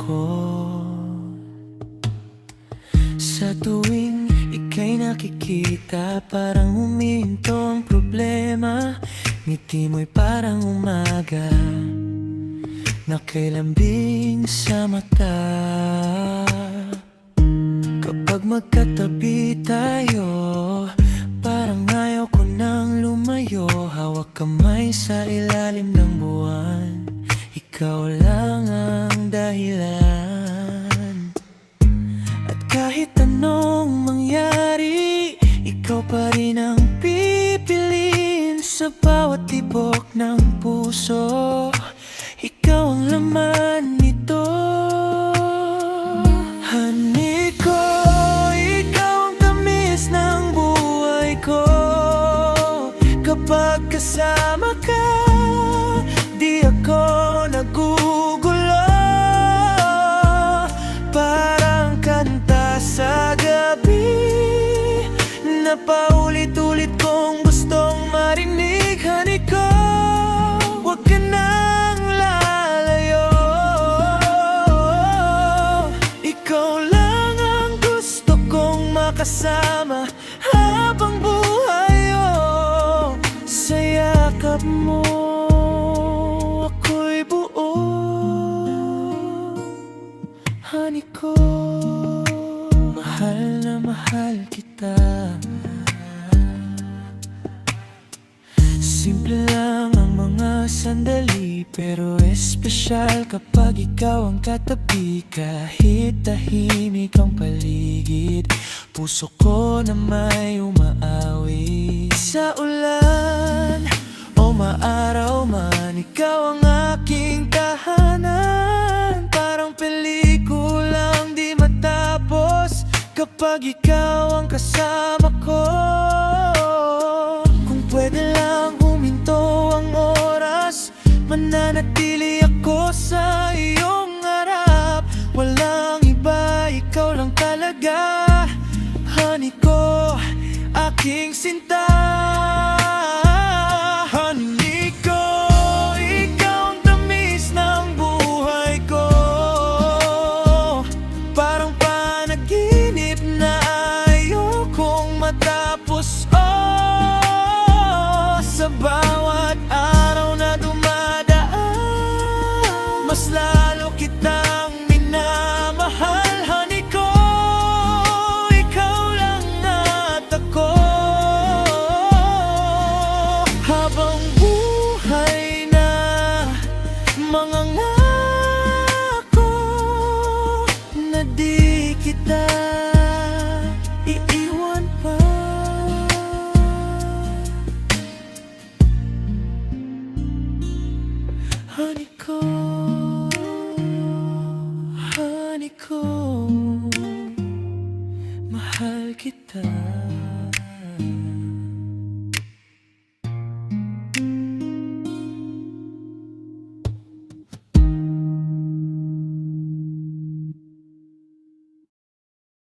ko. Sa tuwing ika'y nakikita, parang huminto ang problema. Ngiti mo'y parang umaga nakilambing sa mata. Kapag magkatabi tayo, parang ayaw ko nang lumayo. Hawak kamay sa ilalim ng buwan, ikaw lang ang dahilan. At kahit anong mangyari, ikaw pa rin ang pipiliin. Sa bawat tibok ng puso, ikaw ang laman nito. Honey ko, ikaw ang tamis ng buhay ko. Kapag kasama ka, di ako nagugulo. Parang kanta sa gabi na paulit-ulit kong gustong marinig. Honey ko, huwag ka nang lalayo. Ikaw lang ang gusto kong makasama habang buhay. Sa yakap mo ako'y buo. Honey ko, mahal na mahal kita. Simple lang ang mga sandali, pero espesyal kapag ikaw ang katabi. Kahit tahimik ang paligid, puso ko na may umaawi. Sa ulan o maaraw man, ikaw ang aking tahanan. Parang pelikulang di matapos kapag ikaw ang kasama ko. Kung pwede lang huminto ang oras, mananatili ako sa iyong harap. Walang iba, ikaw lang talaga. Honey ko, aking sinta. Honey ko, ikaw ang tamis ng buhay ko. Parang panaginip na ayokong matapos. Sa bawat araw na dumadaan, mas lalo kitang minamahal. Honey ko, ikaw lang at ako. Habang buhay na mangangako na di kita iiwan pa. Honey ko, honey ko, mahal kita.